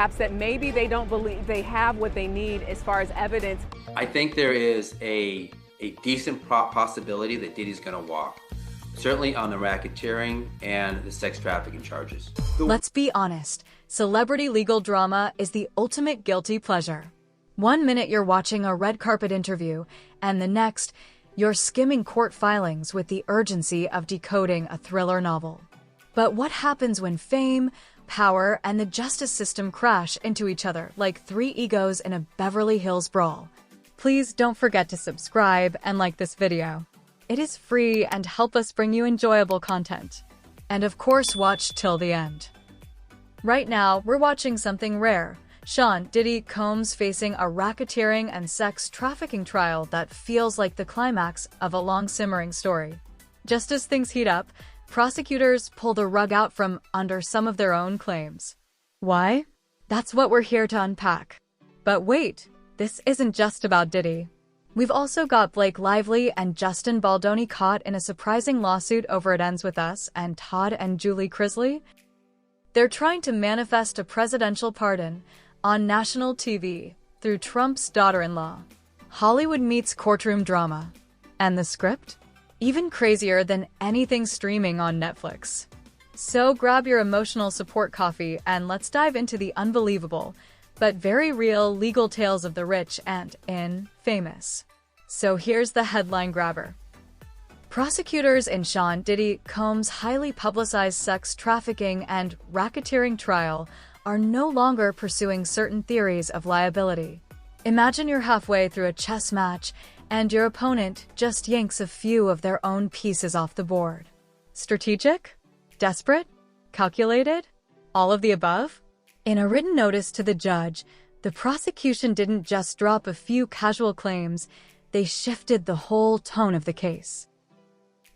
perhaps that maybe they don't believe they have what they need as far as evidence. I think there is a decent possibility that Diddy's going to walk. Certainly on the racketeering and the sex trafficking charges. Let's be honest, celebrity legal drama is the ultimate guilty pleasure. One minute you're watching a red carpet interview, and the next, you're skimming court filings with the urgency of decoding a thriller novel. But what happens when fame, power, and the justice system crash into each other like three egos in a Beverly Hills brawl? Please don't forget to subscribe and like this video. It is free and help us bring you enjoyable content. And of course, watch till the end. Right now, we're watching something rare. Sean Diddy Combs facing a racketeering and sex trafficking trial that feels like the climax of a long simmering story. Just as things heat up, prosecutors pull the rug out from under some of their own claims. Why? That's what we're here to unpack. But wait, this isn't just about Diddy. We've also got Blake Lively and Justin Baldoni caught in a surprising lawsuit over It Ends With Us and Todd and Julie Chrisley. They're trying to manifest a presidential pardon on national TV through Trump's daughter-in-law. Hollywood meets courtroom drama. And the script? Even crazier than anything streaming on Netflix. So grab your emotional support coffee and let's dive into the unbelievable, but very real legal tales of the rich and infamous. So here's the headline grabber. Prosecutors in Sean Diddy Combs' highly publicized sex trafficking and racketeering trial are no longer pursuing certain theories of liability. Imagine you're halfway through a chess match and your opponent just yanks a few of their own pieces off the board. Strategic? Desperate? Calculated? All of the above? In a written notice to the judge, the prosecution didn't just drop a few casual claims, they shifted the whole tone of the case.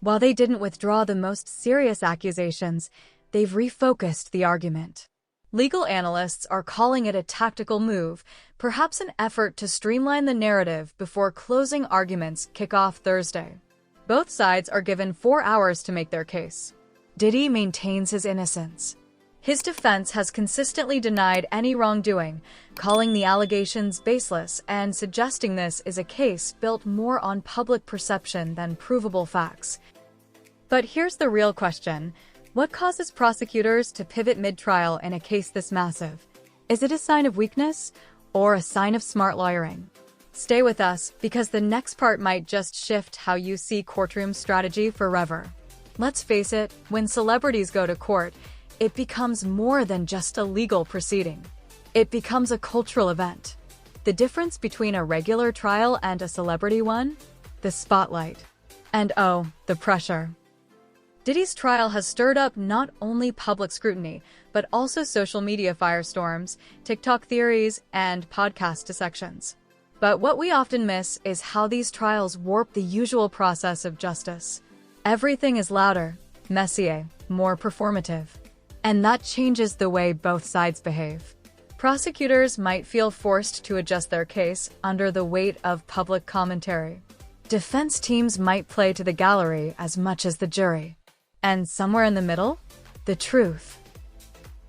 While they didn't withdraw the most serious accusations, they've refocused the argument. Legal analysts are calling it a tactical move, perhaps an effort to streamline the narrative before closing arguments kick off Thursday. Both sides are given 4 hours to make their case. Diddy maintains his innocence. His defense has consistently denied any wrongdoing, calling the allegations baseless and suggesting this is a case built more on public perception than provable facts. But here's the real question. What causes prosecutors to pivot mid-trial in a case this massive? Is it a sign of weakness or a sign of smart lawyering? Stay with us because the next part might just shift how you see courtroom strategy forever. Let's face it, when celebrities go to court, it becomes more than just a legal proceeding. It becomes a cultural event. The difference between a regular trial and a celebrity one? The spotlight. And oh, the pressure. Diddy's trial has stirred up not only public scrutiny, but also social media firestorms, TikTok theories, and podcast dissections. But what we often miss is how these trials warp the usual process of justice. Everything is louder, messier, more performative. And that changes the way both sides behave. Prosecutors might feel forced to adjust their case under the weight of public commentary. Defense teams might play to the gallery as much as the jury. And somewhere in the middle, the truth.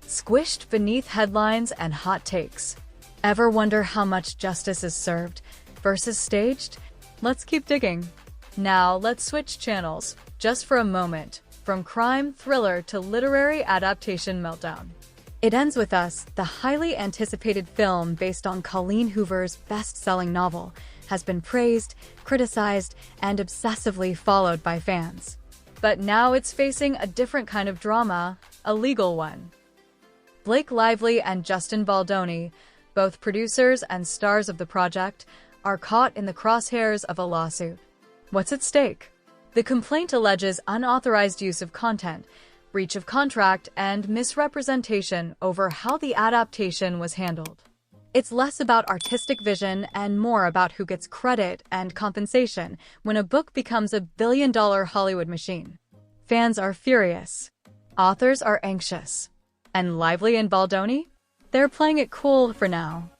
Squished beneath headlines and hot takes. Ever wonder how much justice is served versus staged? Let's keep digging. Now let's switch channels, just for a moment. From crime thriller to literary adaptation meltdown. It Ends With Us, the highly anticipated film based on Colleen Hoover's best-selling novel, has been praised, criticized, and obsessively followed by fans. But now it's facing a different kind of drama, a legal one. Blake Lively and Justin Baldoni, both producers and stars of the project, are caught in the crosshairs of a lawsuit. What's at stake? The complaint alleges unauthorized use of content, breach of contract, and misrepresentation over how the adaptation was handled. It's less about artistic vision and more about who gets credit and compensation when a book becomes a billion-dollar Hollywood machine. Fans are furious. Authors are anxious. And Lively and Baldoni? They're playing it cool for now.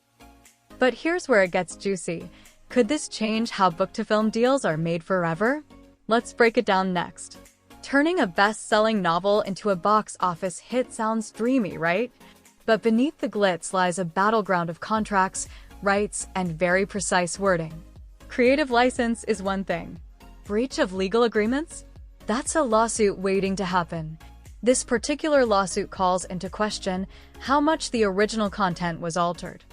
But here's where it gets juicy. Could this change how book-to-film deals are made forever? Let's break it down next. Turning a best-selling novel into a box office hit sounds dreamy, right? But beneath the glitz lies a battleground of contracts, rights, and very precise wording. Creative license is one thing. Breach of legal agreements? That's a lawsuit waiting to happen. This particular lawsuit calls into question how much the original content was altered,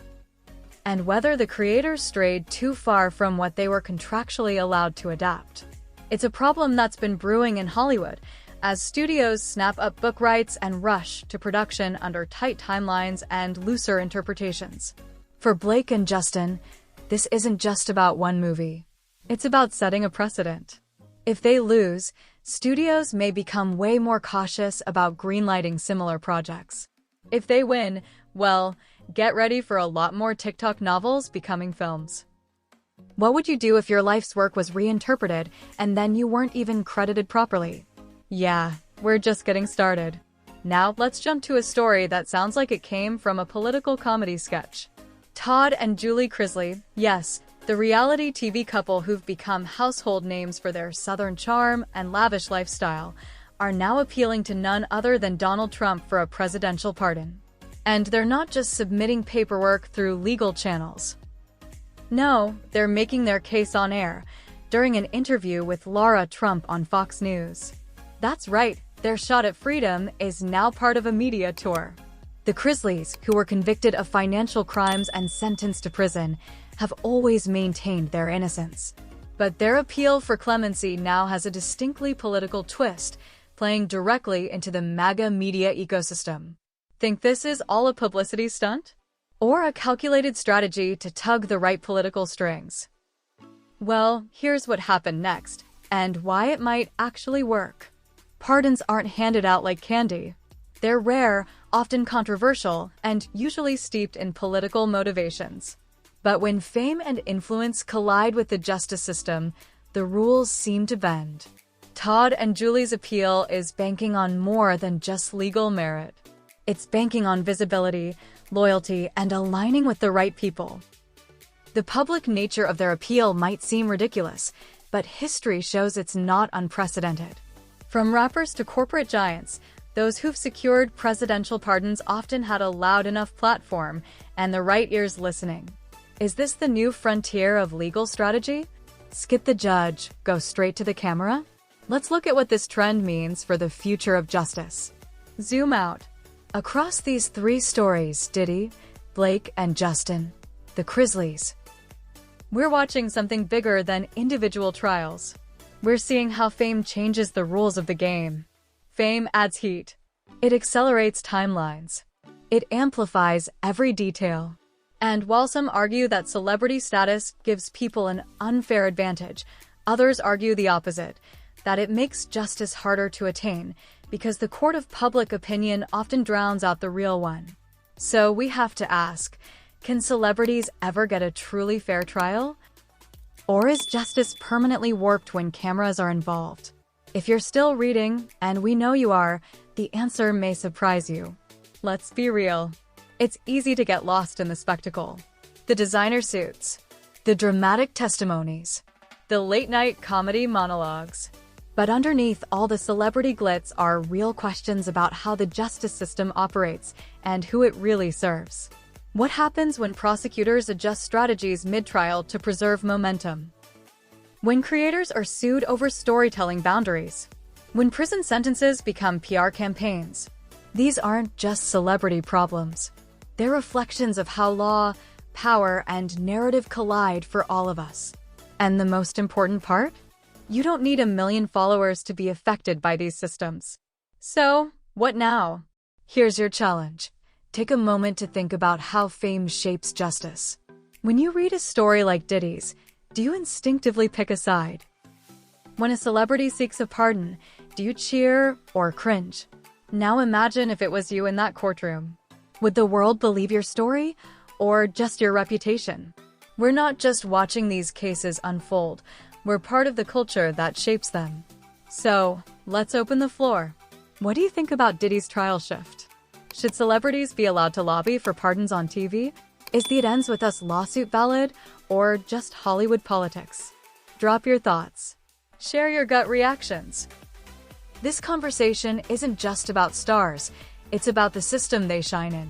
and whether the creators strayed too far from what they were contractually allowed to adapt. It's a problem that's been brewing in Hollywood, as studios snap up book rights and rush to production under tight timelines and looser interpretations. For Blake and Justin, this isn't just about one movie. It's about setting a precedent. If they lose, studios may become way more cautious about greenlighting similar projects. If they win, well, get ready for a lot more TikTok novels becoming films. What would you do if your life's work was reinterpreted and then you weren't even credited properly? Yeah, we're just getting started. Now let's jump to a story that sounds like it came from a political comedy sketch. Todd and Julie Chrisley, yes, the reality TV couple who've become household names for their Southern charm and lavish lifestyle, are now appealing to none other than Donald Trump for a presidential pardon. And they're not just submitting paperwork through legal channels. No, they're making their case on air, during an interview with Lara Trump on Fox News. That's right, their shot at freedom is now part of a media tour. The Chrisleys, who were convicted of financial crimes and sentenced to prison, have always maintained their innocence. But their appeal for clemency now has a distinctly political twist, playing directly into the MAGA media ecosystem. Think this is all a publicity stunt? Or a calculated strategy to tug the right political strings? Well, here's what happened next, and why it might actually work. Pardons aren't handed out like candy. They're rare, often controversial, and usually steeped in political motivations. But when fame and influence collide with the justice system, the rules seem to bend. Todd and Julie's appeal is banking on more than just legal merit. It's banking on visibility, loyalty, and aligning with the right people. The public nature of their appeal might seem ridiculous, but history shows it's not unprecedented. From rappers to corporate giants, those who've secured presidential pardons often had a loud enough platform and the right ears listening. Is this the new frontier of legal strategy? Skip the judge, go straight to the camera? Let's look at what this trend means for the future of justice. Zoom out. Across these three stories, Diddy, Blake, and Justin, the Chrisleys, we're watching something bigger than individual trials. We're seeing how fame changes the rules of the game. Fame adds heat. It accelerates timelines. It amplifies every detail. And while some argue that celebrity status gives people an unfair advantage, others argue the opposite, that it makes justice harder to attain, because the court of public opinion often drowns out the real one. So we have to ask, can celebrities ever get a truly fair trial? Or is justice permanently warped when cameras are involved? If you're still reading, and we know you are, the answer may surprise you. Let's be real. It's easy to get lost in the spectacle. The designer suits, the dramatic testimonies, the late-night comedy monologues. But underneath all the celebrity glitz are real questions about how the justice system operates and who it really serves. What happens when prosecutors adjust strategies mid-trial to preserve momentum? When creators are sued over storytelling boundaries? When prison sentences become PR campaigns? These aren't just celebrity problems. They're reflections of how law, power, and narrative collide for all of us. And the most important part? You don't need 1 million followers to be affected by these systems. So, what now? Here's your challenge. Take a moment to think about how fame shapes justice. When you read a story like Diddy's, do you instinctively pick a side? When a celebrity seeks a pardon, do you cheer or cringe? Now imagine if it was you in that courtroom. Would the world believe your story, or just your reputation? We're not just watching these cases unfold, we're part of the culture that shapes them. So, let's open the floor. What do you think about Diddy's trial shift? Should celebrities be allowed to lobby for pardons on TV? Is the "it ends with us" lawsuit valid, or just Hollywood politics? Drop your thoughts. Share your gut reactions. This conversation isn't just about stars, it's about the system they shine in.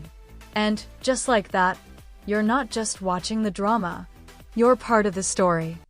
And, just like that, you're not just watching the drama, you're part of the story.